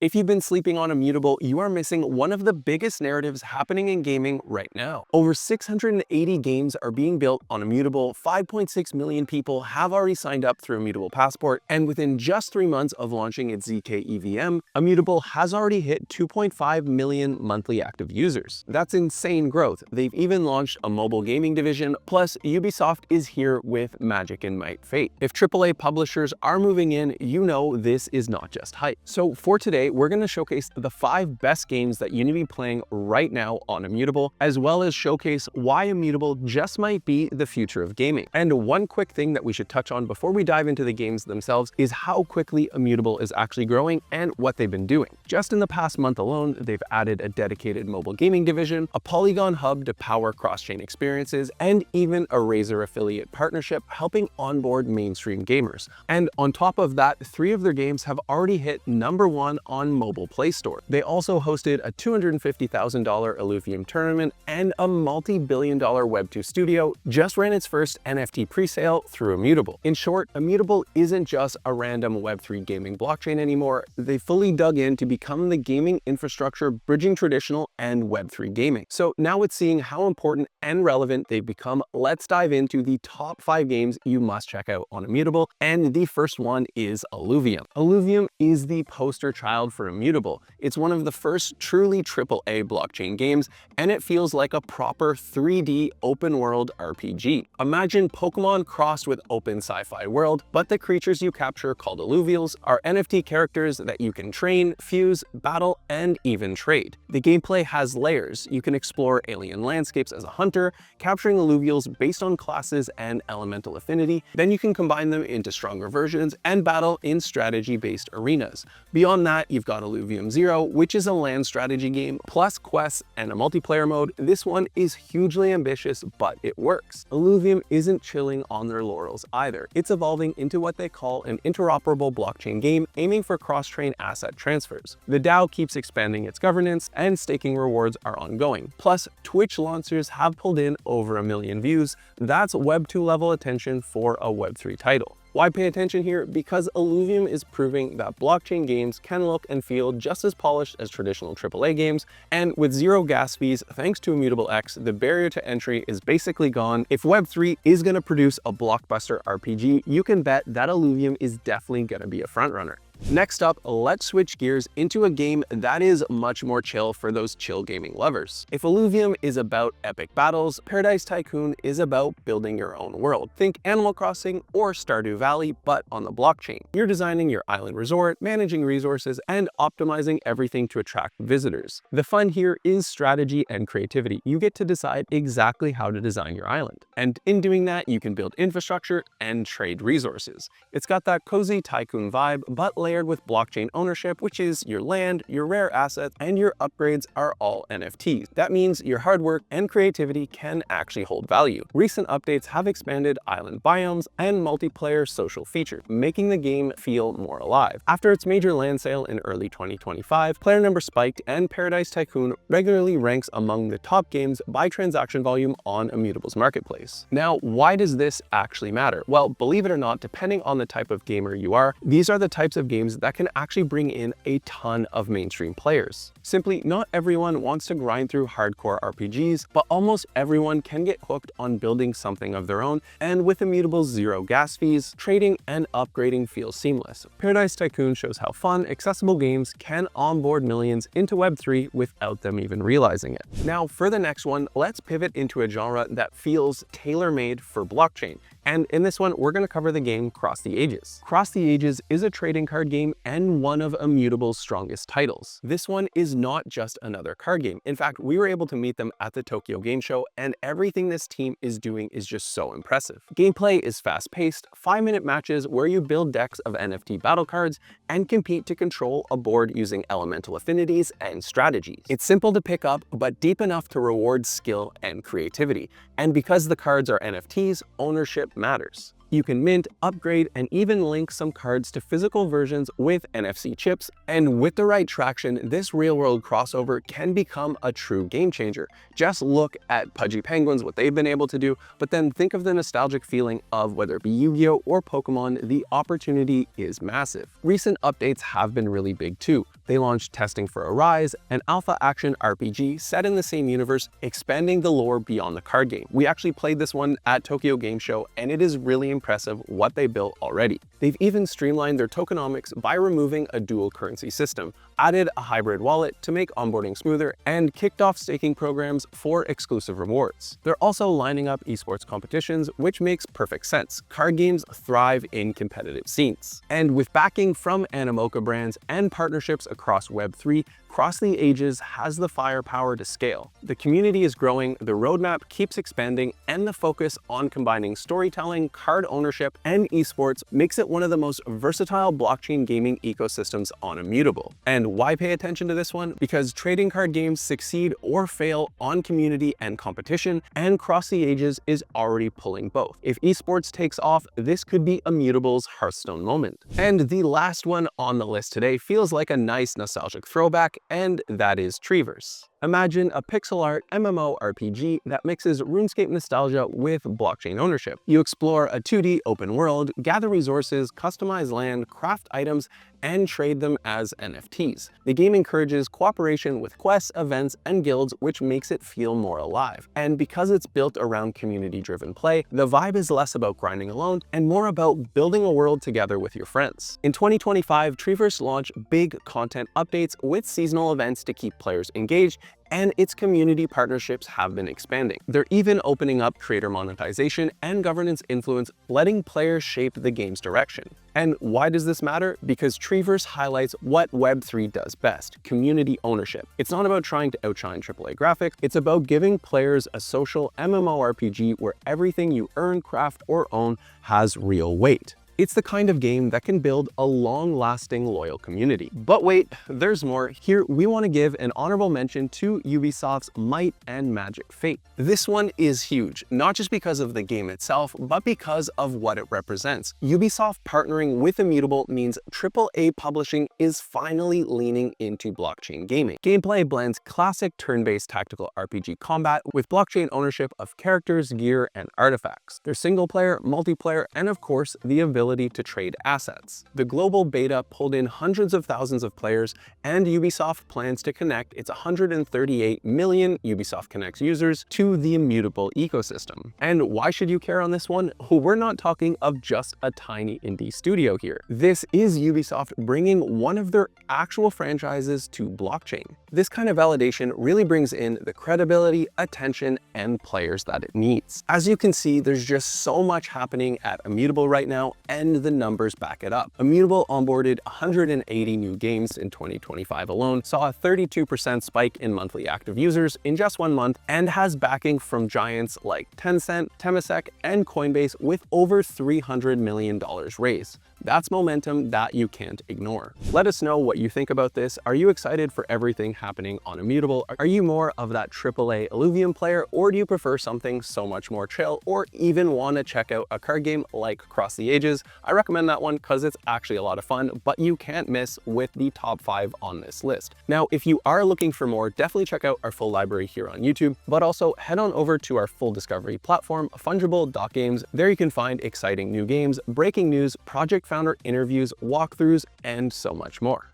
If you've been sleeping on Immutable, you are missing one of the biggest narratives happening in gaming right now. Over 680 games are being built on Immutable, 5.6 million people have already signed up through Immutable Passport, and within just 3 months of launching its ZK EVM, Immutable has already hit 2.5 million monthly active users. That's insane growth. They've even launched a mobile gaming division, plus Ubisoft is here with Magic and Might Fate. If AAA publishers are moving in, you know this is not just hype. So for today, we're going to showcase the 5 best games that you need to be playing right now on Immutable, as well as showcase why Immutable just might be the future of gaming. And one quick thing that we should touch on before we dive into the games themselves is how quickly Immutable is actually growing and what they've been doing. Just in the past month alone, they've added a dedicated mobile gaming division, a Polygon hub to power cross-chain experiences, and even a Razer affiliate partnership helping onboard mainstream gamers. And on top of that, 3 of their games have already hit #1 on mobile Play Store. They also hosted a $250,000 Illuvium tournament, and a multi-billion-dollar Web2 studio just ran its first NFT presale through Immutable. In short, Immutable isn't just a random Web3 gaming blockchain anymore. They fully dug in to become the gaming infrastructure bridging traditional and Web3 gaming. So now with seeing how important and relevant they've become, let's dive into the top 5 games you must check out on Immutable, and the first one is Illuvium. Illuvium is the poster child for Immutable. It's one of the first truly AAA blockchain games, and it feels like a proper 3D open world RPG. Imagine Pokemon crossed with open sci-fi world, but the creatures you capture, called Illuvials, are NFT characters that you can train, fuse, battle, and even trade. The gameplay has layers. You can explore alien landscapes as a hunter, capturing Illuvials based on classes and elemental affinity. Then you can combine them into stronger versions and battle in strategy-based arenas. Beyond that, you've got Illuvium 0, which is a land strategy game, plus quests and a multiplayer mode. This one is hugely ambitious, but it works. Illuvium isn't chilling on their laurels either. It's evolving into what they call an interoperable blockchain game, aiming for cross-chain asset transfers. The DAO keeps expanding its governance, and staking rewards are ongoing. Plus, Twitch launchers have pulled in over 1 million views. That's Web2 level attention for a Web3 title. Why pay attention here? Because Illuvium is proving that blockchain games can look and feel just as polished as traditional AAA games, and with 0 gas fees, thanks to Immutable X, the barrier to entry is basically gone. If Web3 is going to produce a blockbuster RPG, you can bet that Illuvium is definitely going to be a frontrunner. Next up, let's switch gears into a game that is much more chill for those chill gaming lovers. If Illuvium is about epic battles, Paradise Tycoon is about building your own world. Think Animal Crossing or Stardew Valley, but on the blockchain. You're designing your island resort, managing resources, and optimizing everything to attract visitors. The fun here is strategy and creativity. You get to decide exactly how to design your island. And in doing that, you can build infrastructure and trade resources. It's got that cozy Tycoon vibe, but layered with blockchain ownership, which is your land, your rare assets, and your upgrades are all NFTs. That means your hard work and creativity can actually hold value. Recent updates have expanded island biomes and multiplayer social features, making the game feel more alive. After its major land sale in early 2025, player numbers spiked, and Paradise Tycoon regularly ranks among the top games by transaction volume on Immutable's marketplace. Now, why does this actually matter? Well, believe it or not, depending on the type of gamer you are, these are the types of games that can actually bring in a ton of mainstream players. Simply, not everyone wants to grind through hardcore RPGs, but almost everyone can get hooked on building something of their own, and with Immutable's 0 gas fees, trading and upgrading feels seamless. Paradise Tycoon shows how fun, accessible games can onboard millions into Web3 without them even realizing it. Now, for the next one, let's pivot into a genre that feels tailor-made for blockchain. And in this one, we're going to cover the game Cross the Ages. Cross the Ages is a trading card game and one of Immutable's strongest titles. This one is not just another card game. In fact, we were able to meet them at the Tokyo Game Show, and everything this team is doing is just so impressive. Gameplay is fast-paced, 5-minute matches where you build decks of NFT battle cards and compete to control a board using elemental affinities and strategies. It's simple to pick up, but deep enough to reward skill and creativity. And because the cards are NFTs, ownership matters. You can mint, upgrade, and even link some cards to physical versions with NFC chips, and with the right traction, this real-world crossover can become a true game changer. Just look at Pudgy Penguins, what they've been able to do, but then think of the nostalgic feeling of whether it be Yu-Gi-Oh! Or Pokemon. The opportunity is massive. Recent updates have been really big too. They launched testing for Arise, an alpha action RPG set in the same universe, expanding the lore beyond the card game. We actually played this one at Tokyo Game Show, and it is really impressive what they built already. They've even streamlined their tokenomics by removing a dual currency system, added a hybrid wallet to make onboarding smoother, and kicked off staking programs for exclusive rewards. They're also lining up esports competitions, which makes perfect sense. Card games thrive in competitive scenes. And with backing from Animoca brands and partnerships across Web3, Cross the Ages has the firepower to scale. The community is growing, the roadmap keeps expanding, and the focus on combining storytelling, card ownership, and esports makes it one of the most versatile blockchain gaming ecosystems on Immutable. And why pay attention to this one? Because trading card games succeed or fail on community and competition, and Cross the Ages is already pulling both. If esports takes off, this could be Immutable's Hearthstone moment. And the last one on the list today feels like a nice nostalgic throwback, and that is Treeverse. Imagine a pixel art MMORPG that mixes RuneScape nostalgia with blockchain ownership. You explore a 2D open world, gather resources, customize land, craft items, and trade them as NFTs. The game encourages cooperation with quests, events, and guilds, which makes it feel more alive. And because it's built around community-driven play, the vibe is less about grinding alone and more about building a world together with your friends. In 2025, Treeverse launched big content updates with seasonal events to keep players engaged, and its community partnerships have been expanding. They're even opening up creator monetization and governance influence, letting players shape the game's direction. And why does this matter? Because Treeverse highlights what Web3 does best: community ownership. It's not about trying to outshine AAA graphics, it's about giving players a social MMORPG where everything you earn, craft, or own has real weight. It's the kind of game that can build a long-lasting, loyal community. But wait, there's more. Here, we want to give an honorable mention to Ubisoft's Might and Magic Fate. This one is huge, not just because of the game itself, but because of what it represents. Ubisoft partnering with Immutable means AAA publishing is finally leaning into blockchain gaming. Gameplay blends classic turn-based tactical RPG combat with blockchain ownership of characters, gear, and artifacts. There's single-player, multiplayer, and of course, the ability to trade assets. The global beta pulled in hundreds of thousands of players, and Ubisoft plans to connect its 138 million Ubisoft Connect users to the Immutable ecosystem. And why should you care on this one? We're not talking of just a tiny indie studio here. This is Ubisoft bringing one of their actual franchises to blockchain. This kind of validation really brings in the credibility, attention, and players that it needs. As you can see, there's just so much happening at Immutable right now, and the numbers back it up. Immutable onboarded 180 new games in 2025 alone, saw a 32% spike in monthly active users in just 1 month, and has backing from giants like Tencent, Temasek, and Coinbase with over $300 million raised. That's momentum that you can't ignore. Let us know what you think about this. Are you excited for everything happening on Immutable? Are you more of that AAA Illuvium player, or do you prefer something so much more chill, or even want to check out a card game like Cross the Ages? I recommend that one because it's actually a lot of fun, but you can't miss with the top 5 on this list. Now, if you are looking for more, definitely check out our full library here on YouTube, but also head on over to our full discovery platform, Fungible Games. There you can find exciting new games, breaking news, project founder interviews, walkthroughs, and so much more.